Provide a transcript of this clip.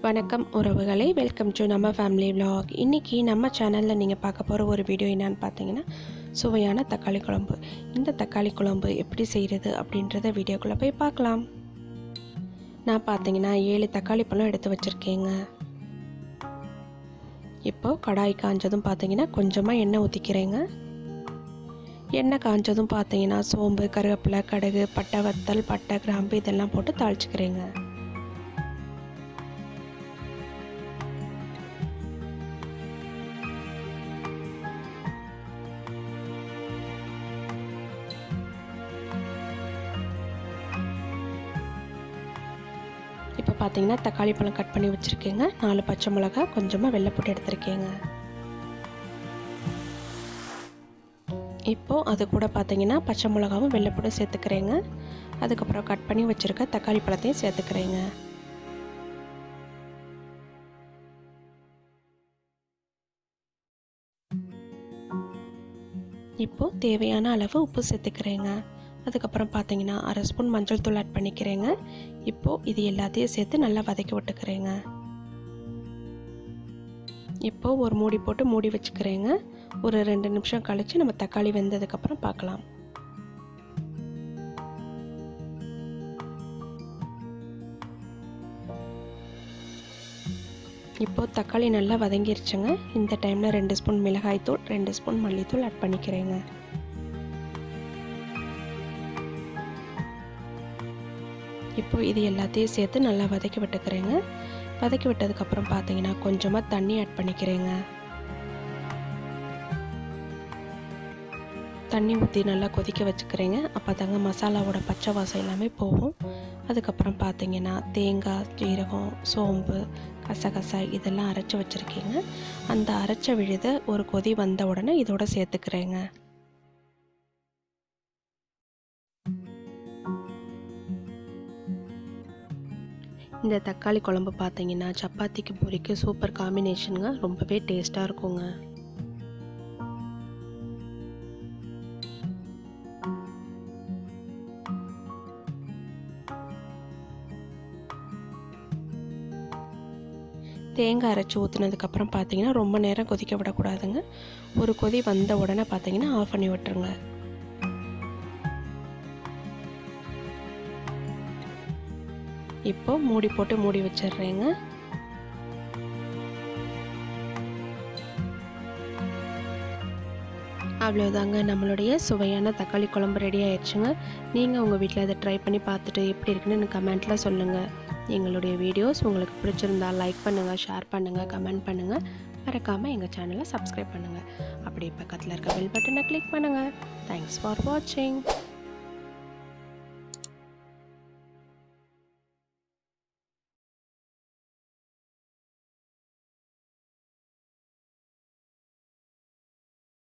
வணக்கம் உறவுகளே, welcome to நம்ம ஃபேமிலி vlog. இன்றைக்கி நம்ம சேனலில் நீங்கள் பார்க்க போகிற ஒரு வீடியோ என்னன்னு பார்த்தீங்கன்னா, சுவையான தக்காளி குழம்பு. இந்த தக்காளி குழம்பு எப்படி செய்கிறது அப்படின்றத வீடியோக்குள்ளே போய் பார்க்கலாம். நான் பார்த்தீங்கன்னா 7 தக்காளி பழம் எடுத்து வச்சுருக்கேங்க. இப்போது கடாய் காஞ்சதும் பார்த்தீங்கன்னா கொஞ்சமாக எண்ணெய் ஊற்றிக்கிறேங்க. எண்ணெய் காஞ்சதும் பார்த்தீங்கன்னா சோம்பு, கருவேப்பிலை, கடுகு, பட்டை வத்தல், பட்டை, கிராம்பு இதெல்லாம் போட்டு தாளிச்சிக்கிறேங்க. இப்போ பார்த்தீங்கன்னா தக்காளி பழம் கட் பண்ணி வச்சுருக்கேங்க. 4 பச்சை மிளகாய், கொஞ்சமாக வெள்ளை போட்டு எடுத்துருக்கேங்க. இப்போது அது கூட பார்த்தீங்கன்னா பச்சை மிளகாவும் வெள்ளை போட்டு சேர்த்துக்கிறேங்க. அதுக்கப்புறம் கட் பண்ணி வச்சுருக்க தக்காளி பழத்தையும் சேர்த்துக்கிறேங்க. இப்போது தேவையான அளவு உப்பு சேர்த்துக்கிறேங்க. அதுக்கப்புறம் பார்த்தீங்கன்னா அரை ஸ்பூன் மஞ்சள் தூள் ஆட் பண்ணிக்கிறேங்க. இப்போது இது எல்லாத்தையும் சேர்த்து நல்லா வதக்கி விட்டுக்கிறேங்க. இப்போது ஒரு மூடி போட்டு மூடி வச்சுக்கிறேங்க. ஒரு 2 நிமிஷம் கழித்து நம்ம தக்காளி வெந்ததுக்கப்புறம் பார்க்கலாம். இப்போது தக்காளி நல்லா வதங்கிருச்சுங்க. இந்த டைமில் 2 ஸ்பூன் மிளகாய்த்தூள், 2 ஸ்பூன் மல்லித்தூள் ஆட் பண்ணிக்கிறேங்க. இப்போது இது எல்லாத்தையும் சேர்த்து நல்லா வதக்கி விட்டுக்கிறேங்க. வதக்கி விட்டதுக்கப்புறம் பார்த்தீங்கன்னா கொஞ்சமாக தண்ணி ஆட் பண்ணிக்கிறேங்க. தண்ணி ஊற்றி நல்லா கொதிக்க வச்சுக்கிறேங்க. அப்போ தாங்க மசாலாவோட பச்சை வாசம் எல்லாமே போகும். அதுக்கப்புறம் பார்த்தீங்கன்னா தேங்காய், ஜீரகம், சோம்பு, கசகசா இதெல்லாம் அரைச்சி வச்சுருக்கேங்க. அந்த அரைச்ச விழுதை ஒரு கொதி வந்த உடனே இதோட சேர்த்துக்கிறேங்க. இந்த தக்காளி குழம்பு பார்த்தீங்கன்னா சப்பாத்திக்கு பூரிக்கு சூப்பர் காம்பினேஷனுங்க. ரொம்பவே டேஸ்ட்டாக இருக்குங்க. தேங்காய் அரைச்சி ஊற்றுனதுக்கப்புறம் பார்த்தீங்கன்னா ரொம்ப நேரம் கொதிக்க விடக்கூடாதுங்க. ஒரு கொதி வந்த உடனே பார்த்தீங்கன்னா ஆஃப் பண்ணி விட்டுருங்க. இப்போ மூடி போட்டு மூடி வச்சிடுறேங்க. அவ்வளோதாங்க, நம்மளுடைய சுவையான தக்காளி குழம்பு ரெடி ஆயிடுச்சுங்க. நீங்கள் உங்கள் வீட்டில் அதை ட்ரை பண்ணி பார்த்துட்டு எப்படி இருக்குன்னு எனக்கு கமெண்ட்டில் சொல்லுங்கள். எங்களுடைய வீடியோஸ் உங்களுக்கு பிடிச்சிருந்தா லைக் பண்ணுங்கள், ஷேர் பண்ணுங்கள், கமெண்ட் பண்ணுங்கள். மறக்காமல் எங்கள் சேனலை சப்ஸ்கிரைப் பண்ணுங்கள். அப்படியே பக்கத்தில் இருக்க பெல் பட்டனை கிளிக் பண்ணுங்கள். தேங்க்ஸ் ஃபார் வாட்சிங்.